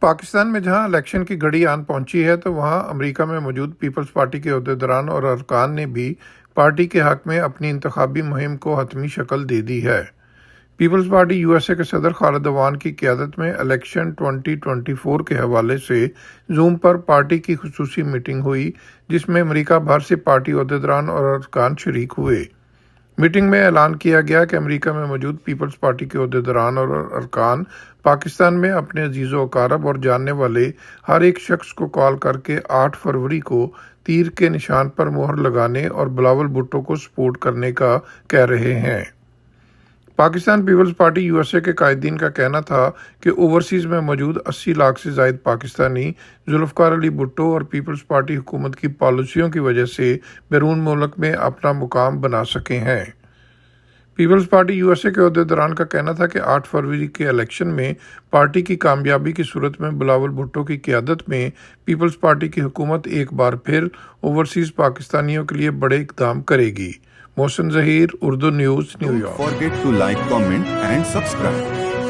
पाकिस्तान में जहां इलेक्शन की घड़ी आन पहुंची है तो वहां अमेरिका में मौजूद पीपल्स पार्टी के अहदेदारान और अरकान ने भी पार्टी के हक में अपनी इंतखाबी मुहिम को हतमी शक्ल दे दी है। पीपल्स पार्टी यूएसए के सदर खालिद अवान की क़यादत में इलेक्शन 2024 के हवाले से जूम पर पार्टी की खुसूसी मीटिंग हुई, जिसमें अमेरिका भर से पार्टी अहदेदारान और अरकान शरीक हुए। मीटिंग में ऐलान किया गया कि अमेरिका में मौजूद पीपल्स पार्टी के अहदेदारान और अरकान पाकिस्तान में अपने अजीज़ो अकारब और जानने वाले हर एक शख्स को कॉल करके 8 फरवरी को तीर के निशान पर मोहर लगाने और बिलावल भुट्टो को सपोर्ट करने का कह रहे हैं। पाकिस्तान पीपल्स पार्टी यूएसए के कायदीन का कहना था कि ओवरसीज़ में मौजूद 80 लाख से ज़ायद पाकिस्तानी जुल्फ़कार अली भुट्टो और पीपल्स पार्टी हुकूमत की पॉलिसियों की वजह से बैरून मुल्क में अपना मुकाम बना सके हैं। पीपल्स पार्टी यूएसए के अहदेदारान का कहना था कि 8 फरवरी के इलेक्शन में पार्टी की कामयाबी की सूरत में बिलावल भुट्टो की क़यादत में पीपल्स पार्टी की हुकूमत एक बार फिर ओवरसीज़ पाकिस्तानियों के लिए बड़े इक़दाम करेगी। Mohsin Zaheer, Urdu news, New York. Don't forget to like, comment and subscribe.